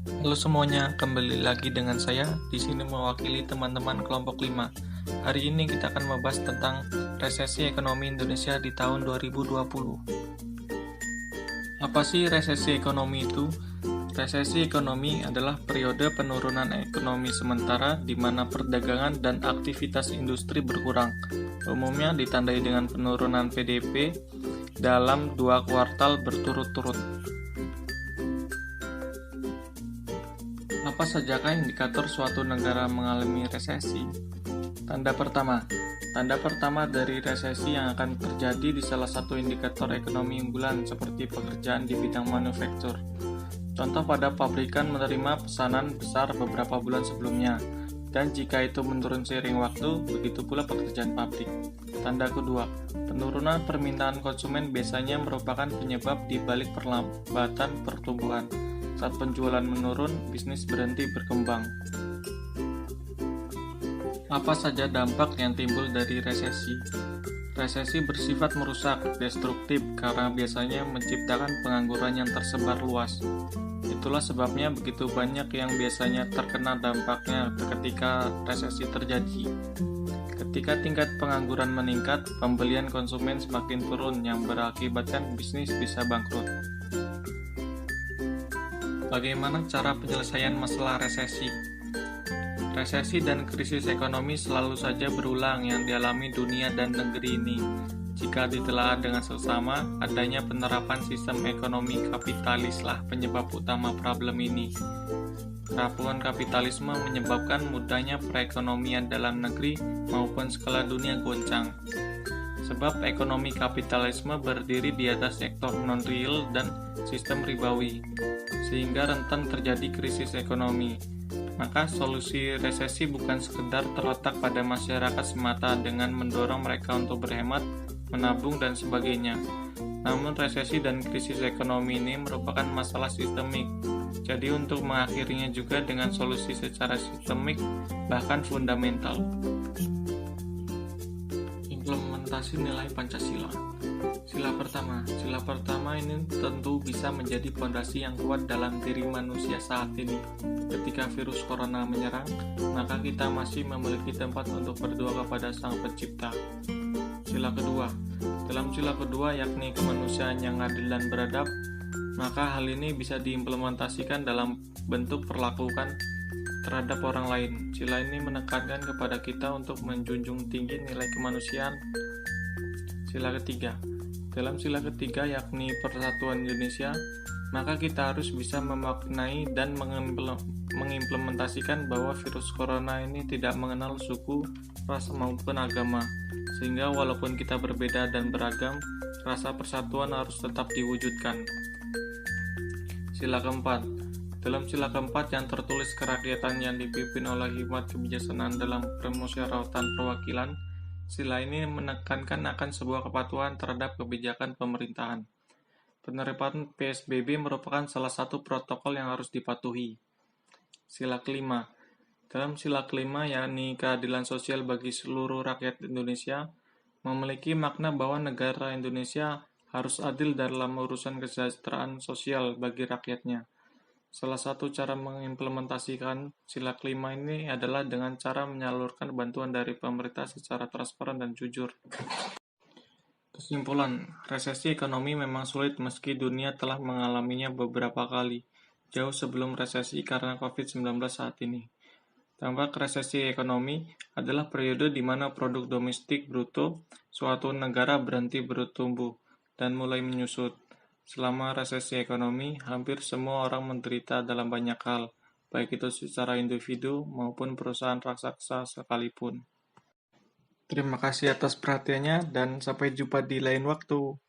Halo semuanya, kembali lagi dengan saya. Di sini mewakili teman-teman kelompok 5. Hari ini kita akan membahas tentang resesi ekonomi Indonesia di tahun 2020. Apa sih resesi ekonomi itu? Resesi ekonomi adalah periode penurunan ekonomi sementara di mana perdagangan dan aktivitas industri berkurang. Umumnya ditandai dengan penurunan PDB dalam 2 kuartal berturut-turut. Apa sajakah indikator suatu negara mengalami resesi? Tanda pertama dari resesi yang akan terjadi di salah satu indikator ekonomi unggulan seperti pekerjaan di bidang manufaktur. Contoh pada pabrikan menerima pesanan besar beberapa bulan sebelumnya, dan jika itu menurun seiring waktu, begitu pula pekerjaan pabrik. Tanda kedua, penurunan permintaan konsumen biasanya merupakan penyebab di balik perlambatan pertumbuhan. Saat penjualan menurun, bisnis berhenti berkembang. Apa saja dampak yang timbul dari resesi? Resesi bersifat merusak, destruktif, karena biasanya menciptakan pengangguran yang tersebar luas. Itulah sebabnya begitu banyak yang biasanya terkena dampaknya ketika resesi terjadi. Ketika tingkat pengangguran meningkat, pembelian konsumen semakin turun yang berakibatkan bisnis bisa bangkrut. Bagaimana cara penyelesaian masalah resesi? Resesi dan krisis ekonomi selalu saja berulang yang dialami dunia dan negeri ini. Jika ditelaah dengan seksama, adanya penerapan sistem ekonomi kapitalislah penyebab utama problem ini. Kerapuhan kapitalisme menyebabkan mudahnya perekonomian dalam negeri maupun skala dunia goncang. Sebab ekonomi kapitalisme berdiri di atas sektor non-real dan sistem ribawi, sehingga rentan terjadi krisis ekonomi. Maka solusi resesi bukan sekedar terletak pada masyarakat semata dengan mendorong mereka untuk berhemat, menabung, dan sebagainya. Namun resesi dan krisis ekonomi ini merupakan masalah sistemik. Jadi untuk mengakhirinya juga dengan solusi secara sistemik, bahkan fundamental. Implementasi nilai Pancasila. Sila pertama ini tentu bisa menjadi fondasi yang kuat dalam diri manusia saat ini. Ketika virus corona menyerang, maka kita masih memiliki tempat untuk berdoa kepada Sang Pencipta. Sila kedua. Dalam sila kedua yakni kemanusiaan yang adil dan beradab, maka hal ini bisa diimplementasikan dalam bentuk perlakukan terhadap orang lain. Sila ini menekankan kepada kita untuk menjunjung tinggi nilai kemanusiaan. Sila ketiga. Dalam sila ketiga yakni persatuan Indonesia, maka kita harus bisa memaknai dan mengimplementasikan bahwa virus corona ini tidak mengenal suku, ras maupun agama, sehingga walaupun kita berbeda dan beragam, rasa persatuan harus tetap diwujudkan. Sila keempat. Dalam sila keempat yang tertulis kerakyatan yang dipimpin oleh hikmat kebijaksanaan dalam permusyawaratan perwakilan, sila ini menekankan akan sebuah kepatuhan terhadap kebijakan pemerintahan. Penerapan PSBB merupakan salah satu protokol yang harus dipatuhi. Sila kelima. Dalam sila kelima yakni keadilan sosial bagi seluruh rakyat Indonesia, memiliki makna bahwa negara Indonesia harus adil dalam urusan kesejahteraan sosial bagi rakyatnya. Salah satu cara mengimplementasikan sila kelima ini adalah dengan cara menyalurkan bantuan dari pemerintah secara transparan dan jujur. Kesimpulan, resesi ekonomi memang sulit meski dunia telah mengalaminya beberapa kali, jauh sebelum resesi karena COVID-19 saat ini. Dampak resesi ekonomi adalah periode di mana produk domestik bruto suatu negara berhenti bertumbuh dan mulai menyusut. Selama resesi ekonomi, hampir semua orang menderita dalam banyak hal, baik itu secara individu maupun perusahaan raksasa sekalipun. Terima kasih atas perhatiannya dan sampai jumpa di lain waktu.